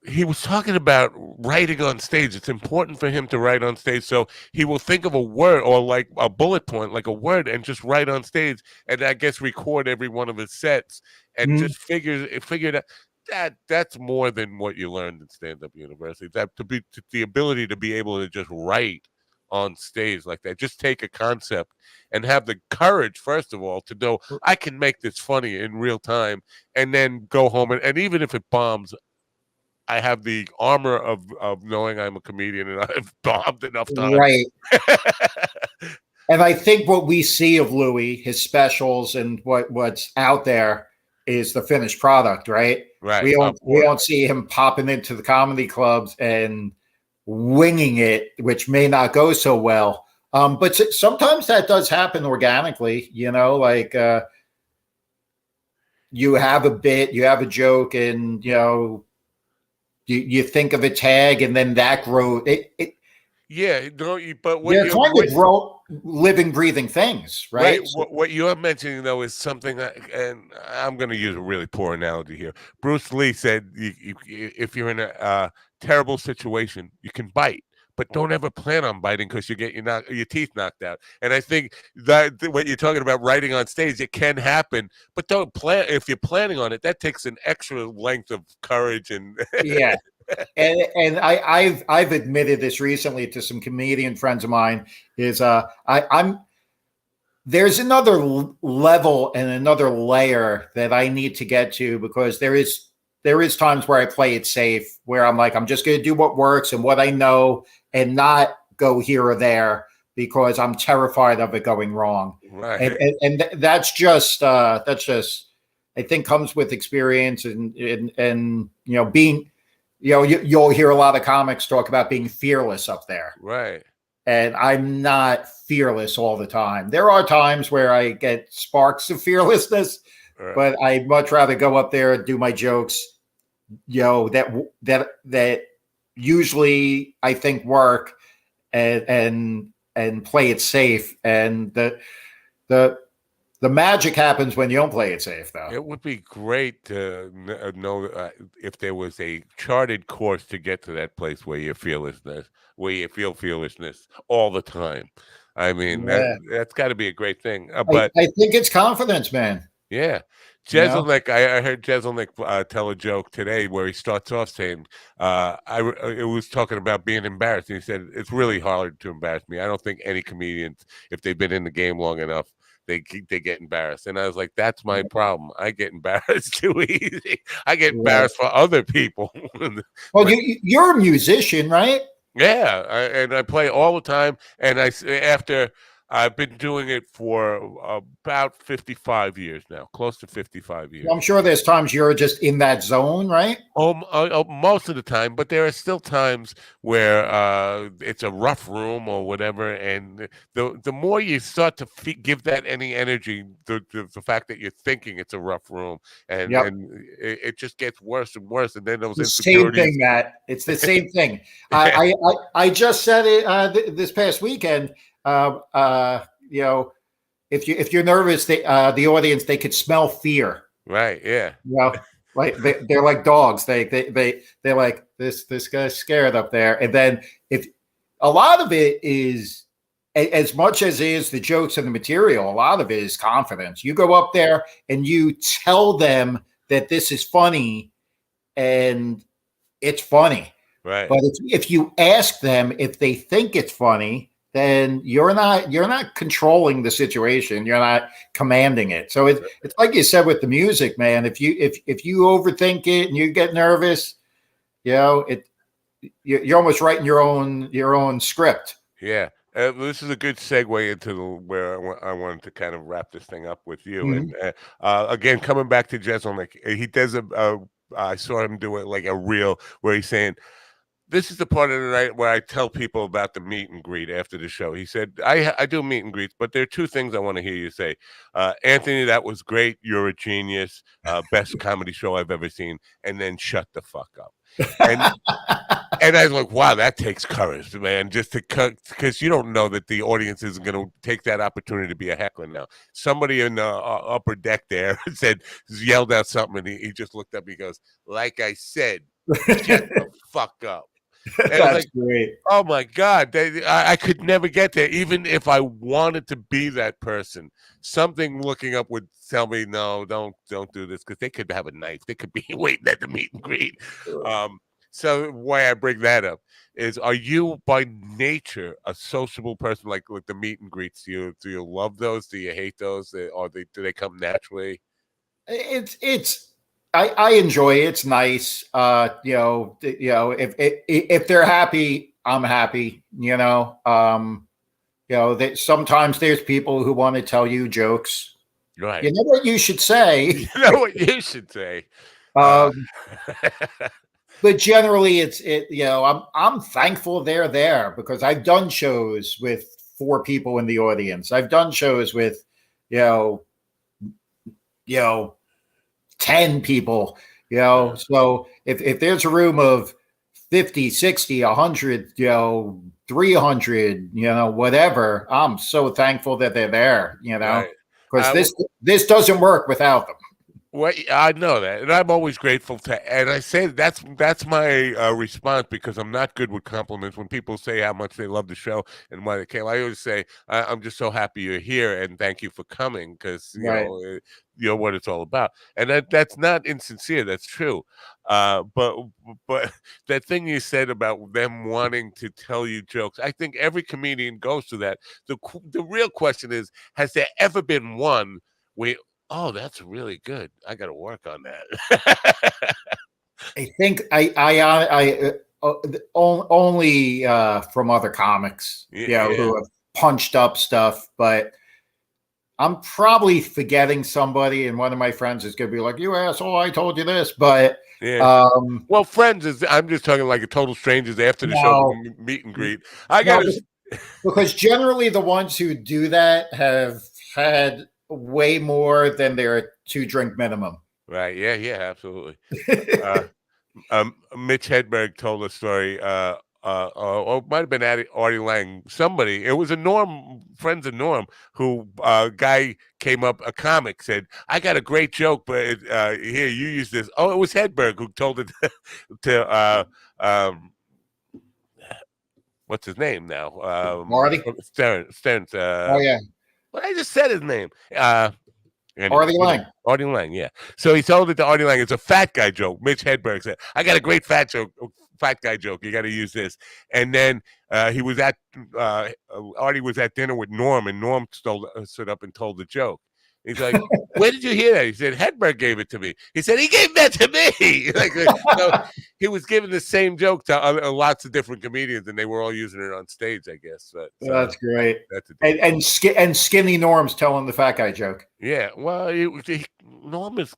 he was talking about writing on stage. It's important for him to write on stage. So he will think of a word, or like a bullet point, like a word, and just write on stage, and I guess record every one of his sets, and just figure it out. That's more than what you learned in stand-up university. The ability to be able to just write on stage like that. Just take a concept and have the courage, first of all, to know I can make this funny in real time, and then go home and even if it bombs, I have the armor of knowing I'm a comedian and I've bombed enough times. Right. And I think what we see of Louis, his specials, and what's out there is the finished product, right? Right. We don't see him popping into the comedy clubs and winging it, which may not go so well. But sometimes that does happen organically, like you have a bit, you have a joke, and you think of a tag, and then that grows. Yeah, but they're trying to grow living, breathing things, right? What you're mentioning, though, is something and I'm going to use a really poor analogy here. Bruce Lee said, if you're in a terrible situation, you can bite, but don't ever plan on biting because you get your teeth knocked out. And I think that what you're talking about writing on stage, it can happen, but don't plan. If you're planning on it, that takes an extra length of courage and Yeah. And I've admitted this recently to some comedian friends of mine is I'm there's another level and another layer that I need to get to, because there is times where I play it safe, where I'm like, I'm just going to do what works and what I know and not go here or there because I'm terrified of it going wrong. Right. And that's just I think comes with experience and being, you'll hear a lot of comics talk about being fearless up there. Right. And I'm not fearless all the time. There are times where I get sparks of fearlessness, Right. but I'd much rather go up there and do my jokes, that usually I think work, and play it safe. And the magic happens when you don't play it safe, though. It would be great to know if there was a charted course to get to that place where you feel fearlessness all the time. I mean, Yeah. that's got to be a great thing. I But think it's confidence, man. yeah, You know? Jeselnik, I heard Jeselnik tell a joke today where he starts off saying, it was talking about being embarrassed. And he said, it's really hard to embarrass me. I don't think any comedians, if they've been in the game long enough, they get embarrassed. And I was like, that's my problem. I get embarrassed too easy. I get embarrassed for other people. Well, you're a musician, right? Yeah, and I play all the time. And after I've been doing it for about 55 years now, close to 55 years. I'm sure there's times you're just in that zone, right? Most of the time, but there are still times where it's a rough room or whatever, and the more you start to give that any energy, the fact that you're thinking it's a rough room, and it just gets worse and worse, and then those insecurities. Same thing, Matt. It's the same thing. I just said it this past weekend. If you're nervous, the audience, they could smell fear. Right. Yeah. Like they're like dogs. They're like this guy's scared up there. And then if a lot of it is, as much as it is the jokes and the material, a lot of it is confidence. You go up there and you tell them that this is funny, and it's funny. Right. But if you ask them if they think it's funny, then you're not controlling the situation. You're not commanding it. So it's like you said with the music, man. If you overthink it and you get nervous, you're almost writing your own script. Yeah. This is a good segue into where I wanted to kind of wrap this thing up with you. Mm-hmm. And again, coming back to Jeselnik, he does I saw him do it like a reel where he's saying, this is the part of the night where I tell people about the meet and greet after the show. He said, I do meet and greets, but there are two things I want to hear you say. Anthony, that was great. You're a genius. Best comedy show I've ever seen. And then shut the fuck up. And I was like, wow, that takes courage, man, just to cut, because you don't know that the audience isn't going to take that opportunity to be a heckler now. Somebody in the upper deck there yelled out something, and he just looked up. He goes, like I said, shut the fuck up. And That's like, great. Oh my God, I could never get there, even if I wanted to be that person. Something looking up would tell me, no, don't do this, because they could have a knife. They could be waiting at the meet and greet. So why I bring that up is, are you by nature a sociable person, like with the meet and greets? Do you love those? Do you hate those? Or do they come naturally? I enjoy it. It's nice. If they're happy, I'm happy. Sometimes there's people who want to tell you jokes. Right. You know what you should say. You know what you should say. But generally, I'm thankful they're there, because I've done shows with 4 people in the audience. I've done shows with 10 people, so if there's a room of 50, 60, 100, 300, whatever, I'm so thankful that they're there, because Right. this doesn't work without them. Well, I know that, and I'm always grateful to. And I say that's my response because I'm not good with compliments. When people say how much they love the show and why they came, I always say I'm just so happy you're here and thank you for coming because Right. you know what it's all about. And that's not insincere. That's true. But that thing you said about them wanting to tell you jokes, I think every comedian goes through that. The real question is, has there ever been one where oh, that's really good. I got to work on that. I think only from other comics, Yeah. who have punched up stuff, but I'm probably forgetting somebody, and one of my friends is going to be like, "You asshole! I told you this." But Yeah. Well, friends is. I'm just talking like a total strangers after the show no, meet and greet. I got no, to. because generally the ones who do that have had way more than their 2-drink minimum. Right. Yeah. Yeah. Absolutely. Uh, Mitch Hedberg told a story. Or it might have been Artie Lang. Somebody. It was a Norm, friends of Norm, who guy came up. A comic said, "I got a great joke, but here you use this." Oh, it was Hedberg who told it to what's his name now? Marty? Stearns. Oh yeah, Well, I just said his name. Anyway, Artie Lang. Artie Lang, yeah. So he told it to Artie Lang. It's a fat guy joke. Mitch Hedberg said, "I got a great fat guy joke. You got to use this." And then he was at Artie was at dinner with Norm, and Norm stood up and told the joke. He's like, "Where did you hear that?" He said, "Hedberg gave it to me." He said, "He gave that to me." So he was giving the same joke to lots of different comedians, and they were all using it on stage, I guess. But That's great. that's a And skinny Norm's telling the fat guy joke. yeah. Well, Norm is.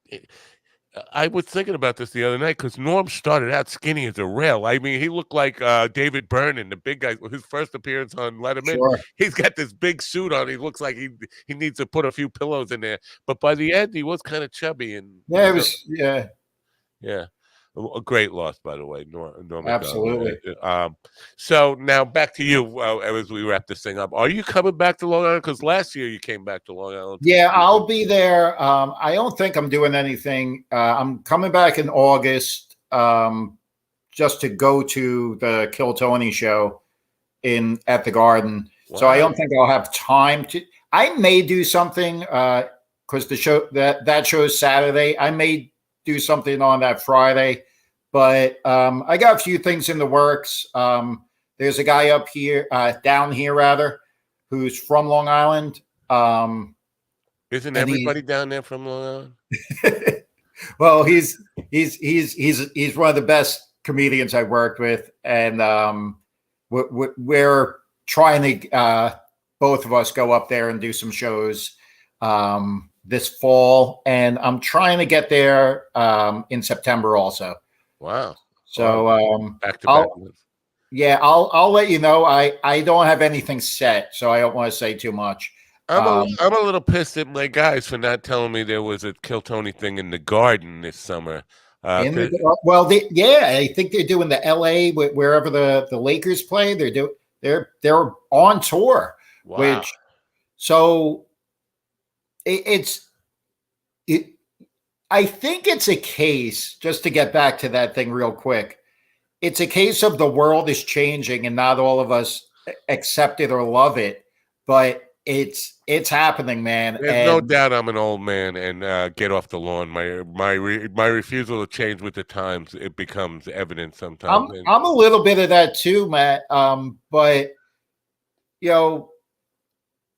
I was thinking about this the other night because Norm started out skinny as a rail. I mean, he looked like David Byrne, the big guy. His first appearance on Letterman, Sure. he's got this big suit on. He looks like he needs to put a few pillows in there. But by the end, he was kind of chubby and Yeah, it was. Yeah, yeah. A great loss, by the way, Norm Macdonald. absolutely. So now back to you as we wrap this thing up. Are you coming back to Long Island? Because last year you came back to Long Island. Yeah, I'll be there. I don't think I'm doing anything. I'm coming back in August, just to go to the Kill Tony show at the Garden. Wow. So I don't think I'll have time to. I may do something because the show that show is Saturday. I may do something on that Friday, but I got a few things in the works. There's a guy up here, down here rather, who's from Long Island. Isn't everybody down there from Long Island? Well, he's one of the best comedians I've worked with, and we're trying to both of us go up there and do some shows this fall, and I'm trying to get there in September also. Wow. So back to back. Yeah, I'll let you know. I don't have anything set, so I don't want to say too much. I'm a little pissed at my guys for not telling me there was a Kill Tony thing in the Garden this summer. I think they're doing the LA wherever the Lakers play. They're on tour. Wow. I think it's a case, just to get back to that thing real quick. It's a case of the world is changing and not all of us accept it or love it, but it's happening, man. There's no doubt I'm an old man and get off the lawn. My refusal to change with the times, it becomes evident sometimes. I'm a little bit of that too, Matt. But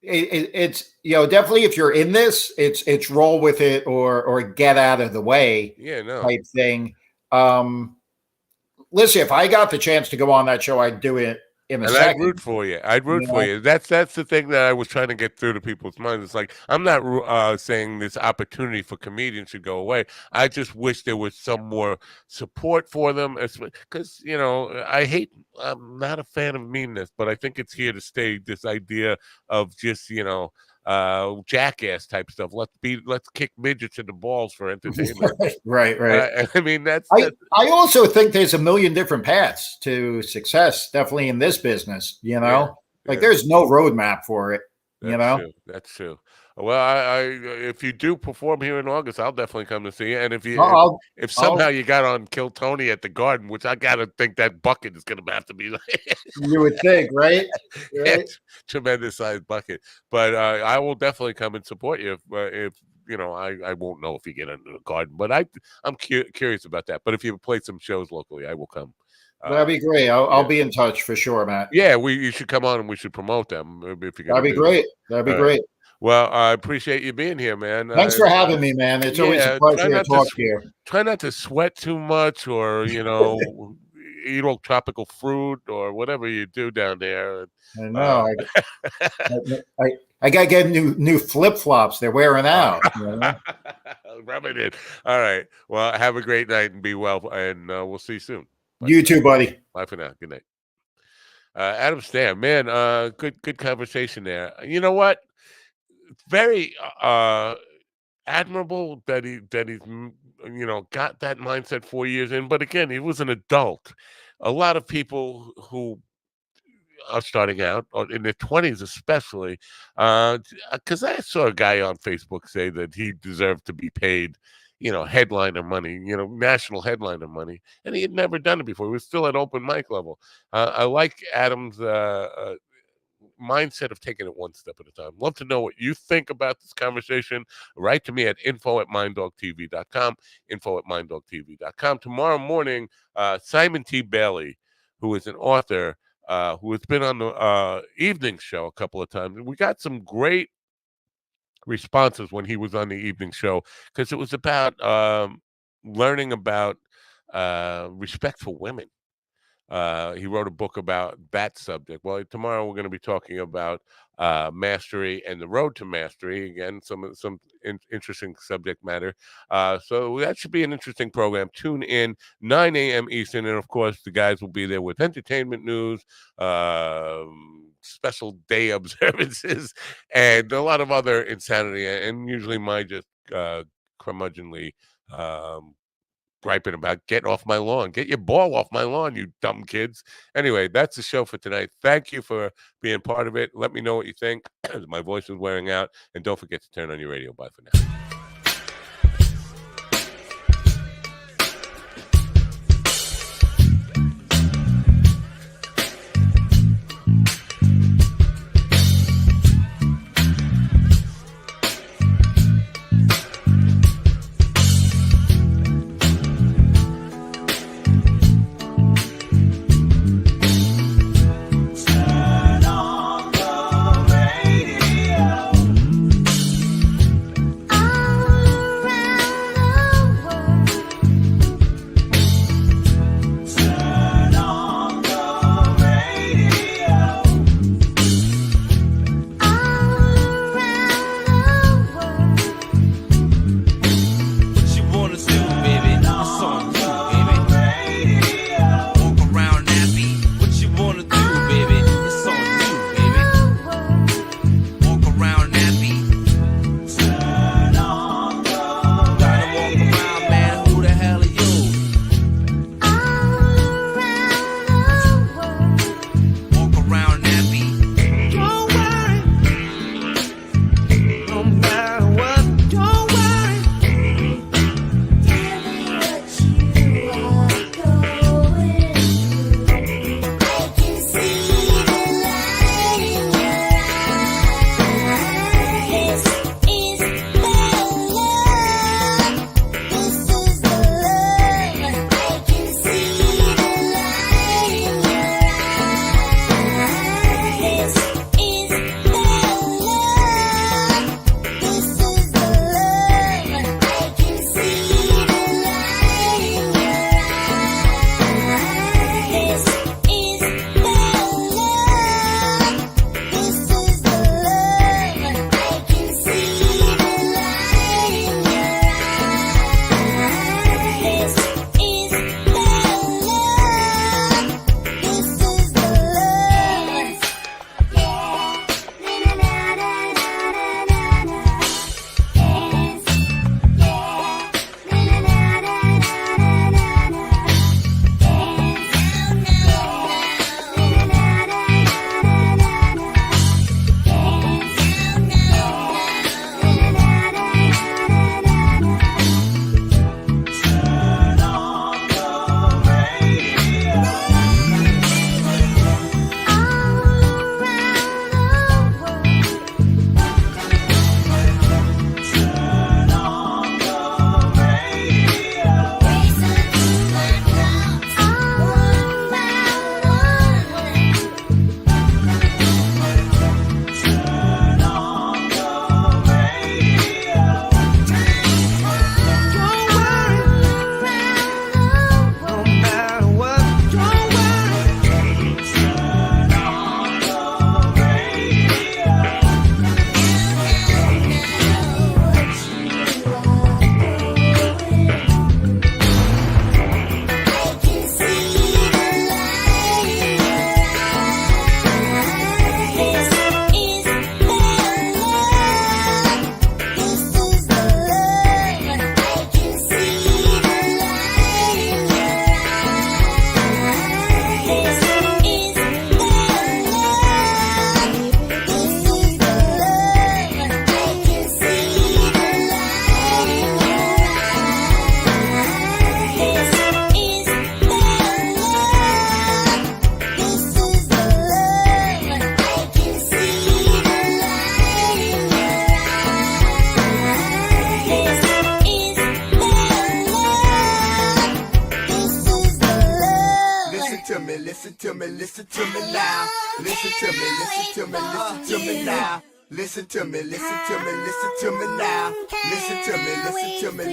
it's definitely if you're in this, it's roll with it or get out of the way. Yeah, no type thing. Listen, if I got the chance to go on that show, I'd do it in a second. I'd root for you. I'd root for you. That's the thing that I was trying to get through to people's minds. It's like I'm not saying this opportunity for comedians should go away. I just wish there was some more support for them, because I'm not a fan of meanness, but I think it's here to stay. This idea of just jackass type stuff. Let's kick midgets in the balls for entertainment. Right. I mean, I also think there's a million different paths to success, definitely in this business, there's no roadmap for it. That's true. Well, I if you do perform here in August, I'll definitely come to see you. And I'll, if I'll, somehow you got on Kill Tony at the Garden, which I gotta think that bucket is gonna have to be like you would think, right? Right. it's tremendous sized bucket. But I will definitely come and support you if I won't know if you get into the Garden, but I'm curious about that. But if you play some shows locally, I will come. That'd be great. I'll Yeah. be in touch for sure, Matt. Yeah, you should come on and we should promote them if you're That'd gonna be do great. That'd be All right. great. Well, I appreciate you being here, man. Thanks for having me, man. It's always a Yeah, pleasure to talk to you. try not to sweat too much, or eat all tropical fruit or whatever you do down there. I know. I gotta get new flip flops. They're wearing out. Rub it in. All right. Well, have a great night and be well, and we'll see you soon. Bye You too, buddy. Bye for now. Good night. Adam Stan, man, good conversation there. You know what? Very admirable that he's got that mindset 4 years in. But again, he was an adult. A lot of people who are starting out, or in their 20s especially, because I saw a guy on Facebook say that he deserved to be paid, headliner money, national headliner money, and he had never done it before. He was still at open mic level. I like Adam's mindset of taking it one step at a time. Love to know what you think about this conversation. Write to me at info@minddogtv.com, info@minddogtv.com. Tomorrow morning, Simon T. Bailey, who is an author, who has been on the evening show a couple of times. And we got some great responses when he was on the evening show, because it was about learning about respect for women. He wrote a book about that subject. Well, tomorrow we're going to be talking about mastery and the road to mastery. Again, some interesting subject matter. So that should be an interesting program. Tune in 9 a.m. Eastern, and of course the guys will be there with entertainment news, special day observances, and a lot of other insanity, and usually my just curmudgeonly griping about getting off my lawn. Get your ball off my lawn, you dumb kids. Anyway, that's the show for tonight. Thank you for being part of it. Let me know what you think. My voice is wearing out. And don't forget to turn on your radio. Bye for now. I to me, listen to me, listen to me now. Listen to me, listen to me, listen to me now. Listen to me, listen to me, listen to me now. Listen to me, listen to me.